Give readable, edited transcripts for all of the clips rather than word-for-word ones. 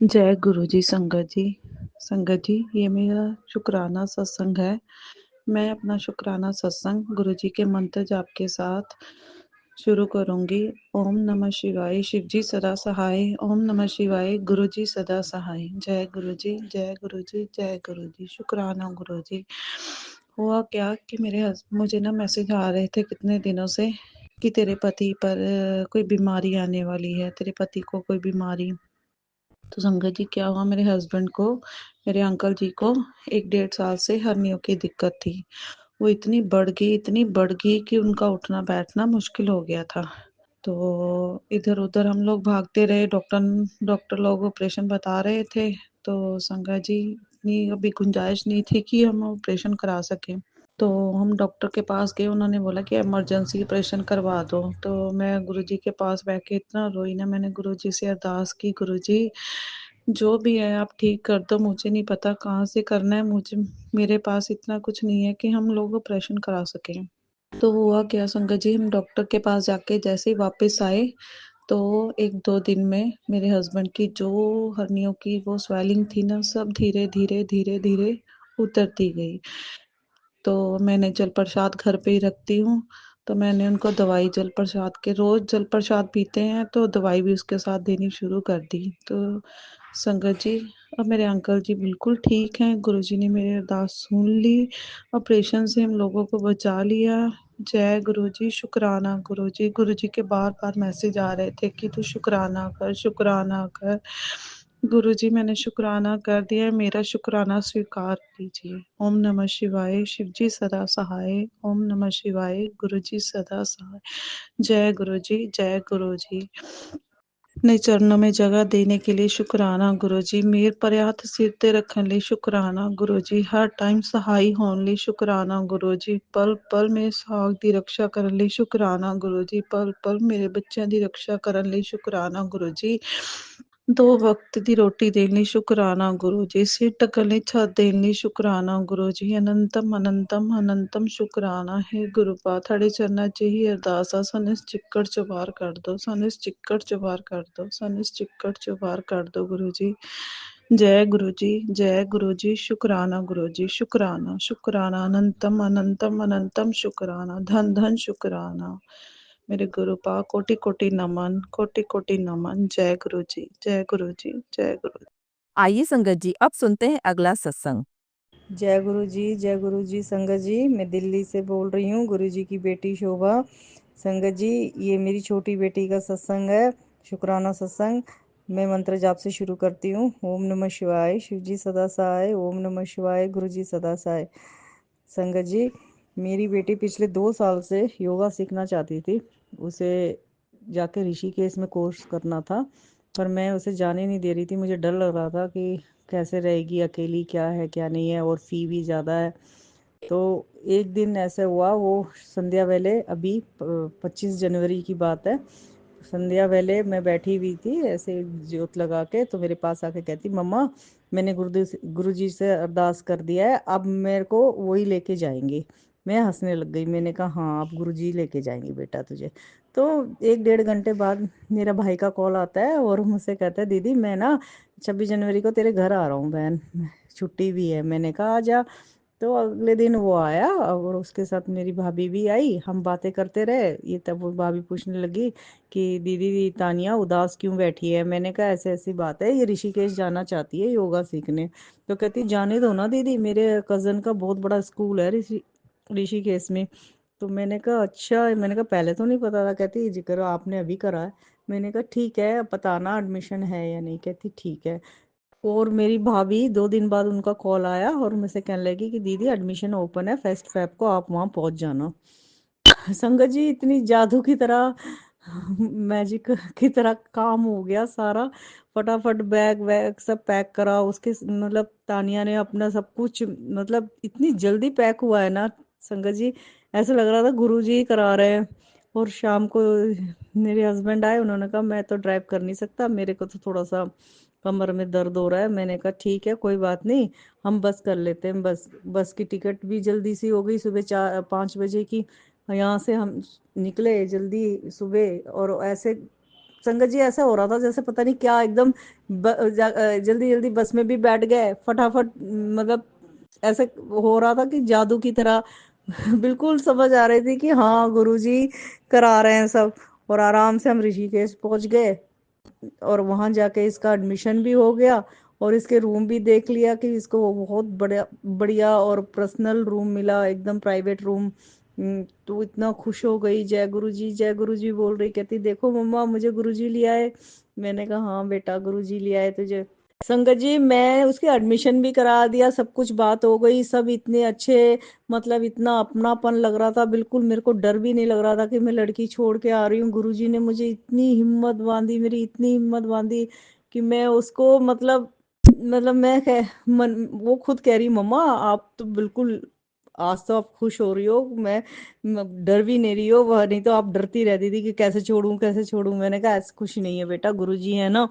जय गुरु जी संगत जी। संगत जी, ये मेरा शुक्राना सत्संग है। मैं अपना शुक्राना सत्संग गुरु जी के मंत्र जाप के साथ शुरू करूंगी। ओम नमः शिवाय, शिव जी सदा सहाय। ओम नमः शिवाय, गुरु जी सदा सहाय। जय गुरु जी, जय गुरु जी, जय गुरु जी। शुक्राना गुरु जी। हुआ क्या कि मुझे ना मैसेज आ रहे थे कितने दिनों से कि तेरे पति पर कोई बीमारी आने वाली है, तेरे पति को कोई बीमारी। तो संगत जी क्या हुआ, मेरे हस्बैंड को, मेरे अंकल जी को 1 डेढ़ साल से हर्नियों की दिक्कत थी। वो इतनी बढ़ गई कि उनका उठना बैठना मुश्किल हो गया था। तो इधर उधर हम लोग भागते रहे, डॉक्टर लोग ऑपरेशन बता रहे थे। तो संगत जी इतनी अभी गुंजाइश नहीं थी कि हम ऑपरेशन करा सकें। तो हम डॉक्टर के पास गए, उन्होंने बोला कि इमरजेंसी ऑपरेशन करवा दो। तो मैं गुरुजी के पास बैठ के इतना रोई ना, मैंने गुरुजी से अरदास की, गुरुजी जो भी है आप ठीक कर दो, मुझे नहीं पता कहाँ से करना है, मुझे मेरे पास इतना कुछ नहीं है कि हम लोग ऑपरेशन करा सकें। तो हुआ क्या संगत जी, हम डॉक्टर के पास जाके जैसे ही वापस आए तो 1 2 दिन में मेरे हस्बैंड की जो हर्नियों की वो स्वेलिंग थी ना, सब धीरे धीरे धीरे धीरे उतरती गई। तो मैंने जल प्रसाद घर पे ही रखती हूँ, तो मैंने उनको दवाई जल प्रसाद के, रोज जल प्रसाद पीते हैं तो दवाई भी उसके साथ देनी शुरू कर दी। तो संगत जी अब मेरे अंकल जी बिल्कुल ठीक हैं, गुरुजी ने मेरी अरदास सुन ली, ऑपरेशन से हम लोगों को बचा लिया। जय गुरुजी, शुक्राना गुरुजी। गुरुजी के बार बार मैसेज आ रहे थे कि तू शुक्राना कर, शुक्राना कर। गुरुजी मैंने शुक्राना कर दिया, मेरा शुक्राना स्वीकार कीजिए। ओम नमः शिवाय, शिव जी सदा सहाय। ओम नमः शिवाय, गुरु जी सदा सहाय। जय गुरु जी, जय गुरु जी। अपने चरणों में जगह देने के लिए शुक्राना गुरु जी। मेर पर हथ सिर ते रखने लिए शुक्राना गुरु जी। हर टाइम सहाय होने लिए शुक्राना गुरु जी। पल पल मेरे साग दी रक्षा करने लिए शुक्राना गुरु जी। पल पल मेरे बच्चों की रक्षा करने लिए शुक्राना गुरु जी। 2 वक्त ਦੀ ਰੋਟੀ ਦੇਣ ਲਈ ਸ਼ੁਕਰਾਨਾ ਗੁਰੂ ਜੀ। ਸਿਰ ਢੱਕਣ ਲਈ ਛੱਤ ਦੇਣ ਲਈ ਸ਼ੁਕਰਾਨਾ ਗੁਰੂ ਜੀ। ਅਨੰਤਮ ਅਨੰਤਮ ਅਨੰਤਮ ਸ਼ੁਕਰਾਨਾ ਹੈ ਗੁਰੂ ਪਾ, ਤੁਹਾਡੇ ਚਰਨਾਂ 'ਚ ਹੀ ਅਰਦਾਸ ਆ, ਸਾਨੂੰ ਇਸ ਚਿੱਕੜ 'ਚੋਂ ਬਾਹਰ ਕੱਢ ਦਿਓ, ਸਾਨੂੰ ਇਸ ਚਿੱਕੜ 'ਚੋਂ ਬਾਹਰ ਕੱਢ ਦਿਓ, ਸਾਨੂੰ ਇਸ ਚਿੱਕੜ 'ਚੋਂ ਬਾਹਰ ਕੱਢ ਦਿਓ ਗੁਰੂ ਜੀ। ਜੈ ਗੁਰੂ ਜੀ, ਜੈ ਗੁਰੂ ਜੀ। शुक्राना गुरु जी, शुक्राना शुक्राना, अनंतम अनंतम अनंतम शुक्राना, धन धन शुक्राना। मेरे गुरु पा कोटि कोटि नमन, कोटि कोटि नमन। जय गुरु जी, जय गुरु जी, जय गुरु जी। आइए संगत जी, अब सुनते हैं अगला सत्संग। जय गुरु जी, जय गुरु जी। संगत जी मैं दिल्ली से बोल रही हूँ, गुरु जी की बेटी शोभा। संगत जी ये मेरी छोटी बेटी का सत्संग है, शुक्राना सत्संग। मैं मंत्र जाप से शुरू करती हूँ। ओम नमः शिवाय, शिव जी सदा सहाय। ओम नमः शिवाय, गुरु जी सदा सहाय। संगत जी मेरी बेटी पिछले 2 साल से योगा सीखना चाहती थी, उसे जाके ऋषिकेश में कोर्स करना था, पर मैं उसे जाने नहीं दे रही थी। मुझे डर लग रहा था कि कैसे रहेगी अकेली, क्या है क्या नहीं है, और फी भी ज़्यादा है। तो एक दिन ऐसा हुआ, वो संध्या वेले, अभी 25 जनवरी की बात है, संध्या वेले मैं बैठी हुई थी ऐसे ज्योत लगा के, तो मेरे पास आके कहती, मम्मा मैंने गुरु जी से अरदास कर दिया है, अब मेरे को वही लेके जाएंगे। मैं हंसने लग गई, मैंने कहा हाँ अब गुरु जी लेके जाएंगे बेटा तुझे। तो 1 डेढ़ घंटे बाद मेरा भाई का कॉल आता है और मुझसे कहता है, दीदी मैं ना 26 जनवरी को तेरे घर आ रहा हूँ बहन, छुट्टी भी है। मैंने कहा आजा। तो अगले दिन वो आया और उसके साथ मेरी भाभी भी आई, हम बातें करते रहे। ये तब वो भाभी पूछने लगी कि दीदी तानिया उदास क्यों बैठी है। मैंने कहा ऐसे ऐसी बात है, ये ऋषिकेश जाना चाहती है योगा सीखने। तो कहती जाने दो ना दीदी, मेरे कजन का बहुत बड़ा स्कूल है ऋषिकेश में। तो मैंने कहा अच्छा, मैंने कहा पहले तो नहीं पता था। कहती जिक्र आपने अभी करा है। मैंने कहा ठीक है, बताना एडमिशन है या नहीं। कहती ठीक है। और मेरी भाभी 2 दिन बाद उनका कॉल आया और मुझसे कहने लगी कि दीदी एडमिशन ओपन है, फर्स्ट फेब को आप वहाँ पहुँच जाना। संगत जी इतनी जादू की तरह, मैजिक की तरह काम हो गया सारा। फटाफट बैग वैग सब पैक करा उसके, मतलब तानिया ने अपना सब कुछ, मतलब इतनी जल्दी पैक हुआ है ना संगत जी, ऐसा लग रहा था गुरु जी ही करा रहे हैं। और शाम को मेरे हस्बैंड आए, उन्होंने कहा मैं तो ड्राइव कर नहीं सकता, मेरे को तो थोड़ा सा कमर में दर्द हो रहा है। मैंने कहा ठीक है कोई बात नहीं, हम बस कर लेते हैं। बस बस की टिकट भी जल्दी सी हो गई, सुबह 4 5 बजे की। यहाँ से हम निकले जल्दी सुबह, और ऐसे संगत जी ऐसा हो रहा था जैसे पता नहीं क्या, एकदम जल्दी जल्दी बस में भी बैठ गए फटाफट, मतलब ऐसे हो रहा था कि जादू की तरह। बिल्कुल समझ आ रही थी कि हाँ गुरुजी करा रहे हैं सब। और आराम से हम ऋषिकेश पहुंच गए और वहां जाके इसका एडमिशन भी हो गया और इसके रूम भी देख लिया कि इसको वो बहुत बढ़िया बढ़िया और पर्सनल रूम मिला, एकदम प्राइवेट रूम। तो इतना खुश हो गई, जय गुरु जी बोल रही, कहती देखो मम्मा मुझे गुरुजी ले आए। मैंने कहा हाँ बेटा गुरुजी ले आए तुझे। संगत जी मैं उसके एडमिशन भी करा दिया, सब कुछ बात हो गई, सब इतने अच्छे, मतलब इतना अपनापन लग रहा था, बिल्कुल मेरे को डर भी नहीं लग रहा था कि मैं लड़की छोड़ के आ रही हूँ। गुरुजी ने मुझे इतनी हिम्मत बांधी, मेरी इतनी हिम्मत बांधी कि मैं उसको मतलब मैं वो खुद कह रही मम्मा आप तो बिल्कुल आज तो आप खुश हो रही हो, डर भी नहीं रही हो, वह नहीं तो आप डरती रहती थी कि कैसे छोड़ूं कैसे छोड़ूं। मैंने कहा ऐसी खुशी नहीं है बेटा, गुरुजी है ना।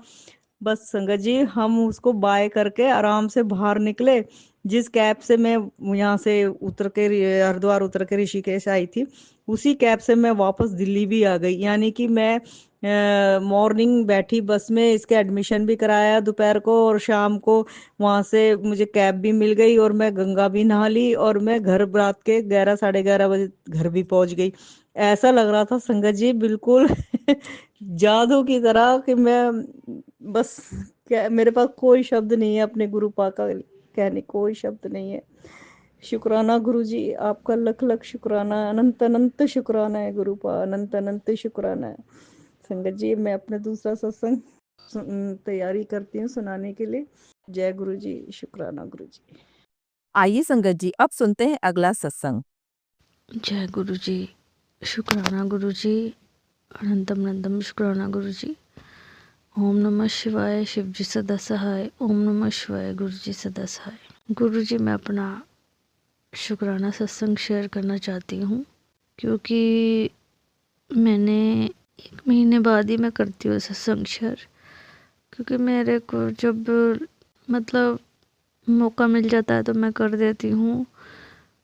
बस संगत जी हम उसको बाय करके आराम से बाहर निकले। जिस कैब से मैं यहाँ से उतर के हरिद्वार उतर के ऋषिकेश आई थी, उसी कैब से मैं वापस दिल्ली भी आ गई। यानी कि मैं मॉर्निंग बैठी बस में, इसके एडमिशन भी कराया दोपहर को, और शाम को वहां से मुझे कैब भी मिल गई और मैं गंगा भी नहा ली और मैं घर रात के 11 साढ़े 11 बजे घर भी पहुंच गई। ऐसा लग रहा था संगत जी बिल्कुल जादू की तरह कि मैं बस, क्या मेरे पास कोई शब्द नहीं है अपने गुरु पा का कहने, कोई शब्द नहीं है। शुक्राना गुरु जी, आपका लख लख शुक्राना, अनंत अनंत शुक्राना है गुरु पा, अनंत अनंत शुक्राना है। संगत जी मैं अपना दूसरा सत्संग तैयारी करती हूँ सुनाने के लिए। जय गुरु जी, शुक्राना गुरु जी। आइए संगत जी अब सुनते हैं अगला सत्संग। जय गुरु जी, शुक्राना गुरु जी, अनंतम अनंतम शुक्राना गुरु जी। ओम नमः शिवाय, शिव जी सदा सहाय। ओम नमः शिवाय, गुरु जी सदा सहाय। गुरु जी मैं अपना शुक्राना सत्संग शेयर करना चाहती हूँ, क्योंकि मैंने 1 महीने बाद ही मैं करती हूँ सत्संग शेयर। क्योंकि मेरे को जब मतलब मौका मिल जाता है तो मैं कर देती हूँ।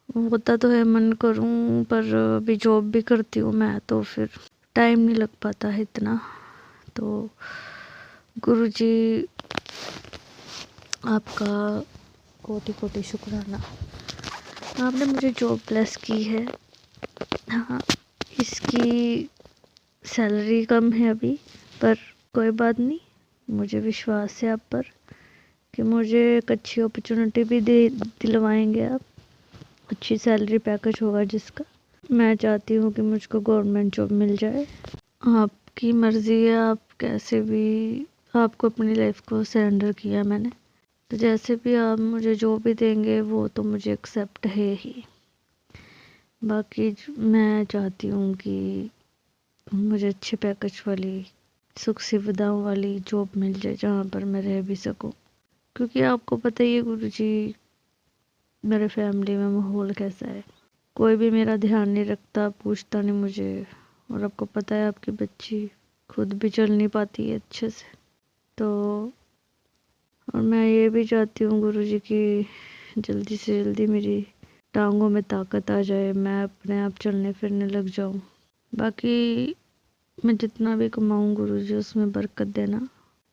होता तो है मन करूँ, पर अभी जॉब भी करती हूँ मैं, तो फिर टाइम नहीं लग पाता है इतना। तो गुरुजी आपका कोटि कोटि शुक्राना, आपने मुझे जॉब ब्लेस की है। हाँ, इसकी सैलरी कम है अभी, पर कोई बात नहीं, मुझे विश्वास है आप पर कि मुझे एक अच्छी अपॉर्चुनिटी भी दिलवाएंगे आप। अच्छी सैलरी पैकेज होगा जिसका। मैं चाहती हूँ कि मुझको गवर्नमेंट जॉब मिल जाए। आपकी मर्ज़ी है, आप कैसे भी, आपको अपनी लाइफ को सरेंडर किया मैंने, तो जैसे भी आप मुझे जो भी देंगे वो तो मुझे एक्सेप्ट है ही। बाकी मैं चाहती हूँ कि मुझे अच्छे पैकेज वाली, सुख सुविधाओं वाली जॉब मिल जाए जहाँ पर मैं रह भी सकूँ। क्योंकि आपको पता ही है गुरुजी मेरे फैमिली में माहौल कैसा है, कोई भी मेरा ध्यान नहीं रखता, पूछता नहीं मुझे। और आपको पता है आपकी बच्ची खुद भी चल नहीं पाती है अच्छे से। तो और मैं ये भी चाहती हूँ गुरुजी की जल्दी से जल्दी मेरी टांगों में ताकत आ जाए, मैं अपने आप चलने फिरने लग जाऊँ। बाकी मैं जितना भी कमाऊँ गुरुजी उसमें बरकत देना।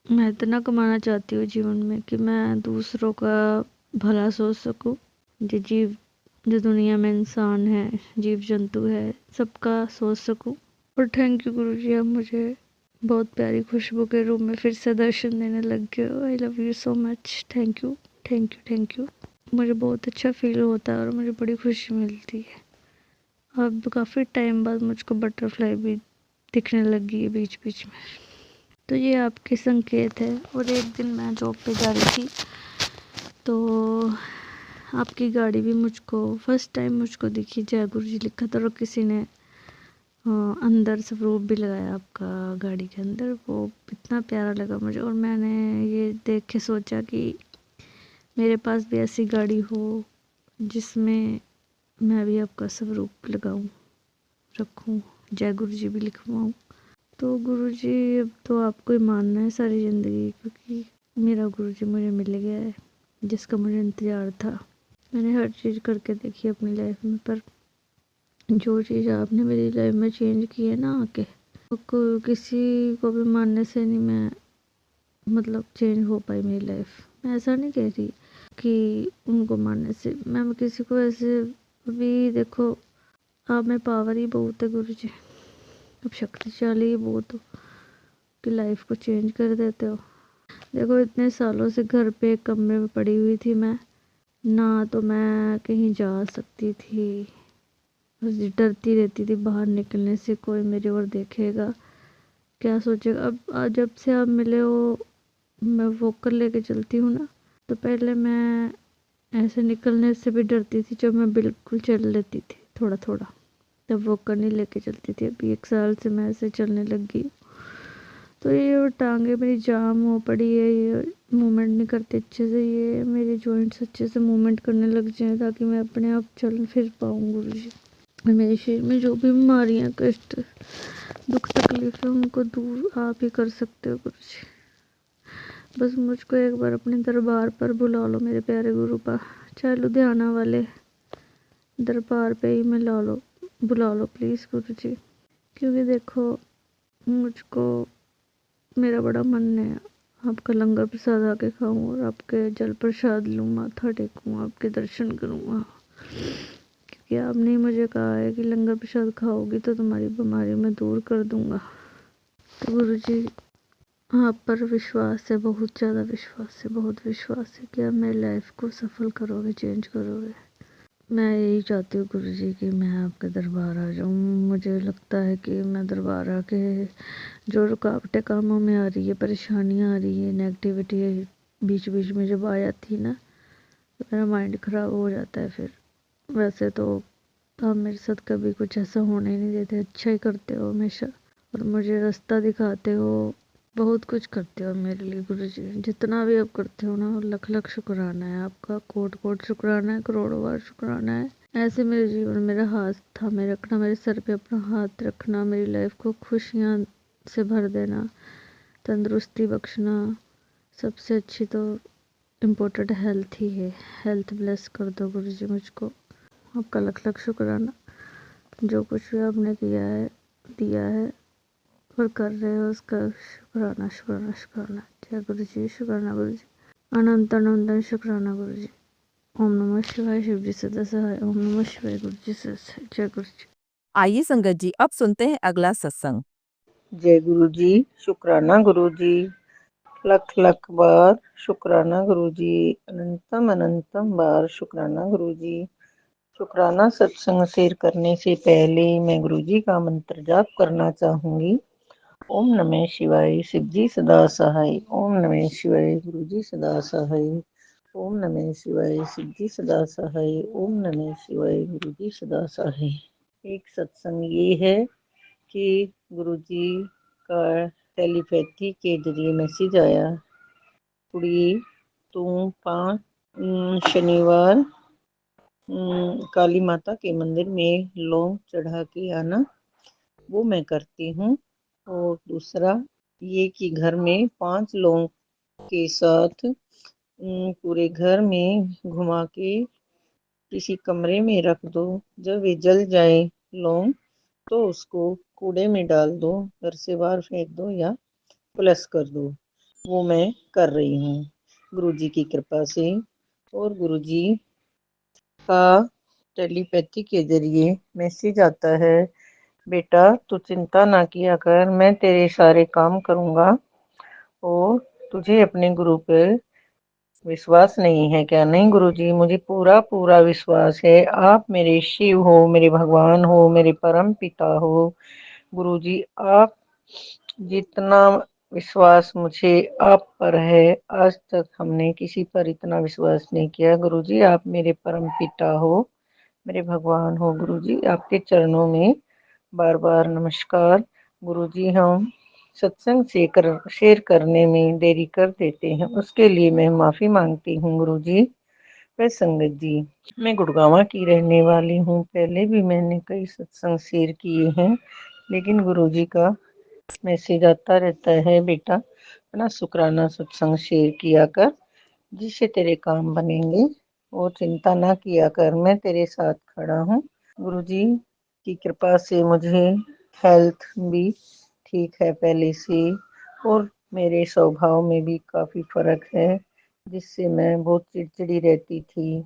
मैं इतना कमाना चाहती हूँ जीवन में कि मैं दूसरों का भला सोच सकूँ। जो दुनिया में इंसान है, जीव जंतु है, सबका सोच सकूं। और थैंक यू गुरुजी, आप मुझे बहुत प्यारी खुशबू के रूप में फिर से दर्शन देने लग गए हो। I love you so much. Thank you thank you thank you. मुझे बहुत अच्छा फील होता है और मुझे बड़ी खुशी मिलती है। अब काफ़ी टाइम बाद मुझको बटरफ्लाई भी दिखने लगी है बीच बीच में, तो ये आपके संकेत है। और एक दिन मैं जॉब पे जा रही थी तो आपकी गाड़ी भी मुझको फर्स्ट टाइम मुझको दिखी, जय गुरु जी लिखा था, और किसी ने अंदर स्वरूप भी लगाया आपका गाड़ी के अंदर। वो इतना प्यारा लगा मुझे, और मैंने ये देख के सोचा कि मेरे पास भी ऐसी गाड़ी हो जिसमें मैं भी आपका स्वरूप लगाऊं, रखूं, जय गुरु जी भी लिखवाऊं। तो गुरु जी अब तो आपको ही मानना है सारी ज़िंदगी, क्योंकि मेरा गुरु जी मुझे मिल गया है जिसका मुझे इंतज़ार था। मैंने हर चीज़ करके देखी अपनी लाइफ में, पर जो चीज़ आपने मेरी लाइफ में चेंज की है ना आके, किसी को भी मानने से नहीं मैं मतलब चेंज हो पाई मेरी लाइफ। मैं ऐसा नहीं कह रही कि उनको मानने से मैं किसी को ऐसे भी देखो, आप में पावर ही बहुत है गुरु जी, अब शक्तिशाली ही बहुत हो कि लाइफ को चेंज कर देते हो। देखो इतने सालों से घर पे एक कमरे में पड़ी हुई थी मैं, ना तो मैं कहीं जा सकती थी, बस डरती रहती थी बाहर निकलने से, कोई मेरी ओर देखेगा क्या सोचेगा। अब जब से आप मिले हो, मैं वॉकर लेके चलती हूँ ना, तो पहले मैं ऐसे निकलने से भी डरती थी, जब मैं बिल्कुल चल लेती थी थोड़ा थोड़ा तब वॉकर नहीं लेके चलती थी। अभी 1 साल से मैं ऐसे चलने लग गई, तो ये टांगे मेरी जाम हो पड़ी है, ये मूवमेंट नहीं करते अच्छे से, ये मेरे जॉइंट्स अच्छे से मूवमेंट करने लग जाएं ताकि मैं अपने आप चल फिर पाऊँ गुरु जी। और मेरे शरीर में जो भी बीमारियाँ, कष्ट, दुख तकलीफ है, उनको दूर आप ही कर सकते हो गुरु जी। बस मुझको एक बार अपने दरबार पर बुला लो मेरे प्यारे गुरु पा, चाहे लुधियाना वाले दरबार पे ही मैं ला लो, बुला लो प्लीज़ गुरु जी। क्योंकि देखो मुझको मेरा बड़ा मन है आपका लंगर प्रसाद आके खाऊं और आपके जल प्रसाद लूँ, माथा टेकूँ, आपके दर्शन करूँगा। क्योंकि आपने ही मुझे कहा है कि लंगर प्रसाद खाओगी तो तुम्हारी बीमारी मैं दूर कर दूँगा। तो गुरु जी आप पर विश्वास है, बहुत ज़्यादा विश्वास है, बहुत विश्वास है कि आप मेरी लाइफ को सफल करोगे, चेंज करोगे। मैं यही चाहती हूँ गुरु जी कि मैं आपके दरबार आ जाऊँ। मुझे लगता है कि मैं दरबार आके जो रुकावटें कामों में आ रही है, परेशानियाँ आ रही है, नेगेटिविटी बीच बीच में जब आ जाती है ना, तो मेरा माइंड ख़राब हो जाता है। फिर वैसे तो आप मेरे साथ कभी कुछ ऐसा होने ही नहीं देते, अच्छा ही करते हो हमेशा, और मुझे रास्ता दिखाते हो, बहुत कुछ करते हो मेरे लिए गुरु जी। जितना भी आप करते हो ना, लख लख शुक्राना है आपका, कोट कोट शुक्राना है, करोड़ों बार शुक्राना है। ऐसे मेरे जीवन मेरा हाथ थामे रखना, मेरे सर पे अपना हाथ रखना, मेरी लाइफ को खुशियाँ से भर देना, तंदुरुस्ती बख्शना। सबसे अच्छी तो इम्पोर्टेंट हेल्थ ही है, हेल्थ ब्लेस कर दो गुरु जी मुझको। आपका लख लख शुक्राना, जो कुछ भी आपने किया है, दिया है और कर रहे हो, उसका शुक्राना शुक्राना शुक्राना। जय गुरु जी, शुक्राना गुरु जी, अनंत अनंत शुक्राना गुरु जी। ओम नमः शिवाय, शिव जी सदा सहाय। ओम नमः शिवाय, गुरु जी सदा सहाय। जय गुरु जी। आइए संगत जी, अब सुनते हैं अगला सत्संग। जय गुरु जी, शुक्राना गुरु जी, लख लख बार शुक्राना गुरु जी, अनंतम अनंतम बार शुक्राना गुरु जी। शुक्राना सत्संग शेयर करने से पहले मैं गुरु जी का मंत्र जाप करना चाहूंगी। ओम नमः शिवाय, शिव जी सदा सहाय। ओम नमः शिवाय, गुरु जी सदा सहाय। ओम नमः शिवाय, शिव जी सदा सहाय। ओम नमः शिवाय, गुरु जी सदा सहाय। एक सत्संग ये है कि गुरु जी का टेलीपैथी के जरिए मैसेज आया, कुड़ी तू 5 शनिवार काली माता के मंदिर में लौंग चढ़ा के आना। वो मैं करती हूँ। और दूसरा ये कि घर में 5 लौंग के साथ पूरे घर में घुमा के किसी कमरे में रख दो। जब वे जल जाए लौंग तो उसको कूड़े में डाल दो, घर से बाहर फेंक दो या प्लस कर दो। वो मैं कर रही हूँ गुरुजी की कृपा से। और गुरुजी का टेलीपैथी के जरिए मैसेज आता है, बेटा तू चिंता ना किया कर, मैं तेरे सारे काम करूँगा। और तुझे अपने गुरु पर विश्वास नहीं है क्या? नहीं गुरुजी, मुझे पूरा पूरा विश्वास है। आप मेरे शिव हो, मेरे भगवान हो, मेरे परम पिता हो। गुरुजी आप जितना विश्वास मुझे आप पर है, आज तक हमने किसी पर इतना विश्वास नहीं किया। गुरुजी आप मेरे परम पिता हो, मेरे भगवान हो। गुरुजी आपके चरणों में बार बार नमस्कार। गुरुजी हम सत्संग शेयर करने में देरी कर देते हैं, उसके लिए मैं माफ़ी मांगती हूँ गुरुजी। वह संगत जी, मैं गुड़गांव की रहने वाली हूँ। पहले भी मैंने कई सत्संग शेयर किए हैं, लेकिन गुरुजी का मैसेज आता रहता है, बेटा अपना शुक्राना सत्संग शेयर किया कर, जिससे तेरे काम बनेंगे। और चिंता ना किया कर, मैं तेरे साथ खड़ा हूँ। गुरुजी की कृपा से मुझे हेल्थ भी ठीक है पहले से, और मेरे स्वभाव में भी काफ़ी फ़र्क है, जिससे मैं बहुत चिड़चिड़ी रहती थी।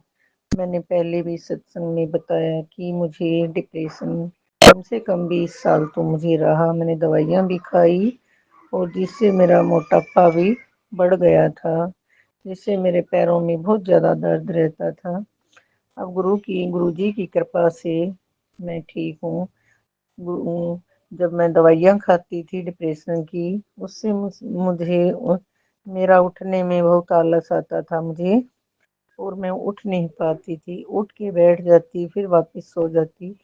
मैंने पहले भी सत्संग में बताया कि मुझे डिप्रेशन कम से कम 20 साल तो मुझे रहा। मैंने दवाइयाँ भी खाई, और जिससे मेरा मोटापा भी बढ़ गया था, जिससे मेरे पैरों में बहुत ज़्यादा दर्द रहता था। अब गुरुजी की कृपा से मैं ठीक हूँ। जब मैं दवाइयाँ खाती थी डिप्रेशन की, उससे मुझे मेरा उठने में बहुत आलस आता था मुझे, और मैं उठ नहीं पाती थी। उठ के बैठ जाती, फिर वापस सो जाती।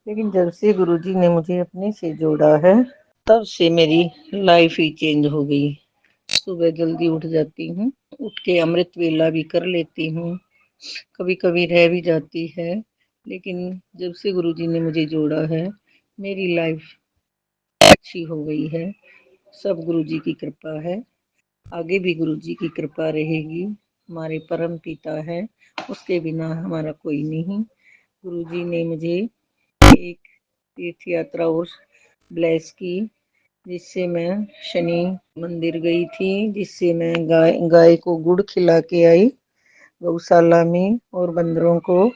लेकिन जब से गुरुजी ने मुझे अपने से जोड़ा है, तब से मेरी लाइफ ही चेंज हो गई। सुबह जल्दी उठ जाती हूँ, उठ के अमृत वेला भी कर लेती हूँ। कभी कभी रह भी जाती है, लेकिन जब से गुरुजी ने मुझे जोड़ा है, मेरी लाइफ अच्छी हो गई है। सब गुरुजी की कृपा है, आगे भी गुरुजी की कृपा रहेगी। हमारे परम पिता है, उसके बिना हमारा कोई नहीं। गुरुजी ने मुझे एक तीर्थ यात्रा और ब्लेस की, जिससे मैं शनि मंदिर गई थी, जिससे मैं गाय को गुड़ खिला के आई गौशाला में, और बंदरों को,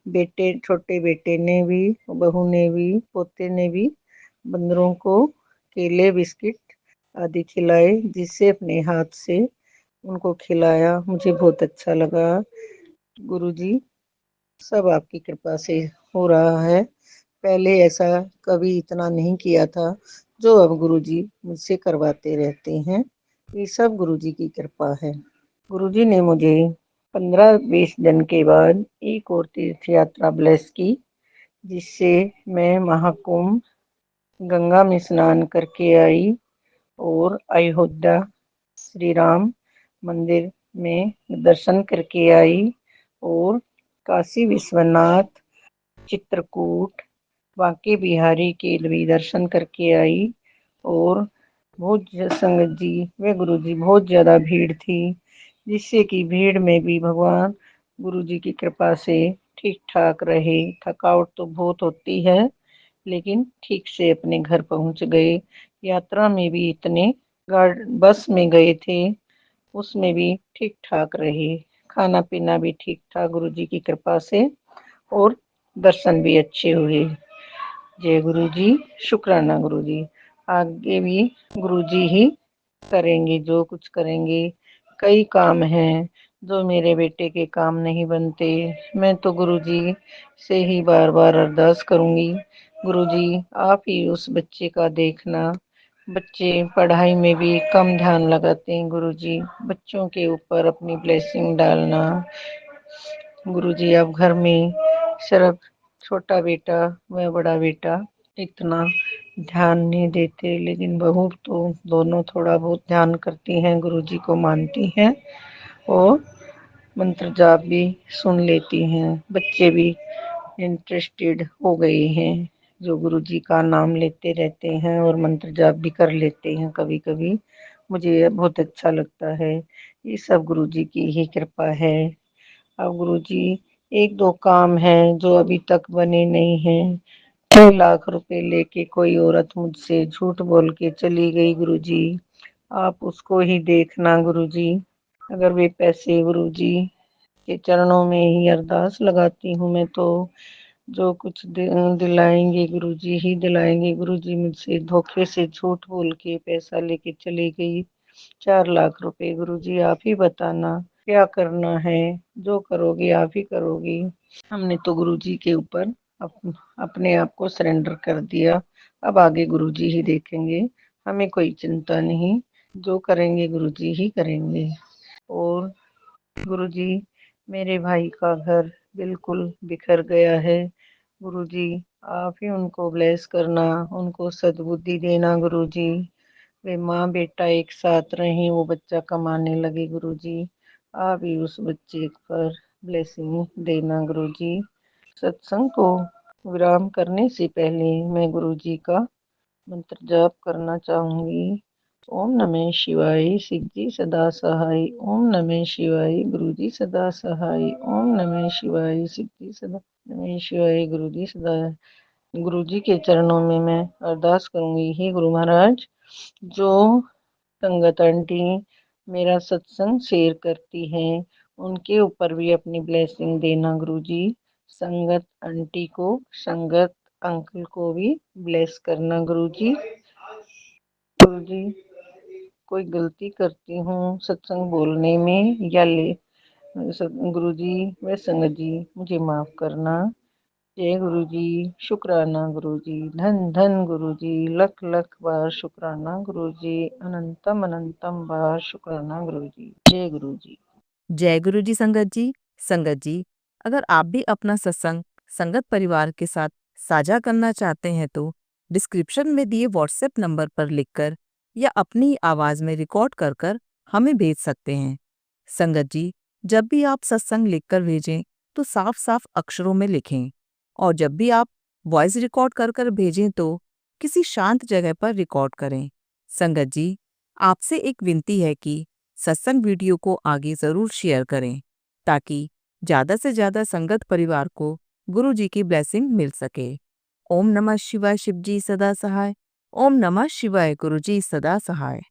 बेटे छोटे बेटे ने भी, बहू ने भी, पोते ने भी बंदरों को केले बिस्किट आदि खिलाए, जिससे अपने हाथ से उनको खिलाया। मुझे बहुत अच्छा लगा। गुरुजी, सब आपकी कृपा से हो रहा है। पहले ऐसा कभी इतना नहीं किया था, जो अब गुरुजी मुझसे करवाते रहते हैं। ये सब गुरुजी की कृपा है। गुरुजी ने मुझे 15-20 दिन के बाद एक और तीर्थ यात्रा ब्लेस की, जिससे मैं महाकुंभ गंगा में स्नान करके आई, और अयोध्या श्री राम मंदिर में दर्शन करके आई, और काशी विश्वनाथ, चित्रकूट, बांके बिहारी के भी दर्शन करके आई। और बहुत संगत जी व गुरु जी, बहुत ज़्यादा भीड़ थी, जिससे कि भीड़ में भी भगवान गुरु जी की कृपा से ठीक ठाक रहे। थकावट तो बहुत होती है, लेकिन ठीक से अपने घर पहुंच गए। यात्रा में भी इतने बस में गए थे, उसमें भी ठीक ठाक रहे। खाना पीना भी ठीक ठाक गुरु जी की कृपा से, और दर्शन भी अच्छे हुए। जय गुरु जी, शुक्राना गुरु जी। आगे भी गुरु जी ही करेंगे, जो कुछ करेंगे। कई काम हैं जो मेरे बेटे के काम नहीं बनते, मैं तो गुरु जी से ही बार बार अरदास करूंगी, गुरु जी आप ही उस बच्चे का देखना। बच्चे पढ़ाई में भी कम ध्यान लगाते हैं, गुरु जी बच्चों के ऊपर अपनी ब्लेसिंग डालना। गुरु जी अब घर में सिर्फ छोटा बेटा व बड़ा बेटा इतना ध्यान नहीं देते, लेकिन बहू तो दोनों थोड़ा बहुत ध्यान करती हैं, गुरु जी को मानती हैं, और मंत्र जाप भी सुन लेती हैं। बच्चे भी इंटरेस्टेड हो गए हैं, जो गुरु जी का नाम लेते रहते हैं और मंत्र जाप भी कर लेते हैं कभी कभी। मुझे बहुत अच्छा लगता है। ये सब गुरु जी की ही कृपा है। अब गुरुजी, एक दो काम हैं जो अभी तक बने नहीं हैं। 6 लाख रुपए लेके कोई औरत मुझसे झूठ बोल के चली गई, गुरुजी आप उसको ही देखना गुरुजी। अगर वे पैसे गुरुजी के चरणों में ही अरदास लगाती हूँ मैं, तो जो कुछ दिलाएंगे गुरुजी ही दिलाएंगे। गुरुजी मुझसे धोखे से झूठ बोल के पैसा लेके चली गई, 4 लाख रुपए। गुरुजी आप ही बताना क्या करना है, जो करोगे आप ही करोगी। हमने तो गुरुजी के ऊपर अपने आप को सरेंडर कर दिया। अब आगे गुरुजी ही देखेंगे, हमें कोई चिंता नहीं, जो करेंगे गुरुजी ही करेंगे। और गुरुजी, मेरे भाई का घर बिल्कुल बिखर गया है, गुरुजी आप ही उनको ब्लेस करना, उनको सद्बुद्धि देना गुरुजी। वे माँ बेटा एक साथ रहें, वो बच्चा कमाने लगे गुरुजी। आप ही उस बच्चे पर ब्लेसिंग देना गुरुजी। सत्संग को विराम करने से पहले मैं गुरुजी का मंत्र जाप करना चाहूंगी। ओम नमः शिवाय, सिद्धि सदा सहाय। ओम नमः शिवाय, गुरुजी सदा सहाय। ओम नमः शिवाय, सिद्धि सदा। नमः शिवाय, गुरुजी सदा गुरु जी के चरणों में मैं अरदास करूंगी। हे गुरु महाराज, जो संगत आंटी मेरा सत्संग शेयर करती हैं उनके ऊपर भी अपनी ब्लेसिंग देना गुरु जी। संगत आंटी को, संगत अंकल को भी ब्लेस करना गुरु जी। गुरु जी, कोई गलती करती हूँ सत्संग बोलने में या गुरु जी व संगत जी मुझे माफ करना। जय गुरु जी, शुक्राना गुरु जी, धन धन गुरु जी, लख लख बार शुक्राना गुरु जी, अनंतम अनंतम बार शुक्राना गुरु जी। जय गुरु जी। जय गुरु जी संगत जी। संगत जी, अगर आप भी अपना सत्संग संगत परिवार के साथ साझा करना चाहते हैं तो डिस्क्रिप्शन में दिए व्हाट्सएप नंबर पर लिखकर या अपनी आवाज़ में रिकॉर्ड कर कर हमें भेज सकते हैं। संगत जी, जब भी आप सत्संग लिखकर भेजें तो साफ साफ अक्षरों में लिखें, और जब भी आप वॉइस रिकॉर्ड कर कर भेजें तो किसी शांत जगह पर रिकॉर्ड करें। संगत जी, आपसे एक विनती है कि सत्संग वीडियो को आगे ज़रूर शेयर करें ताकि ज़्यादा से ज़्यादा संगत परिवार को गुरु जी की ब्लेसिंग मिल सके। ओम नमः शिवाय, शिव जी सदा सहाय। ओम नमः शिवाय, गुरु जी सदा सहाय।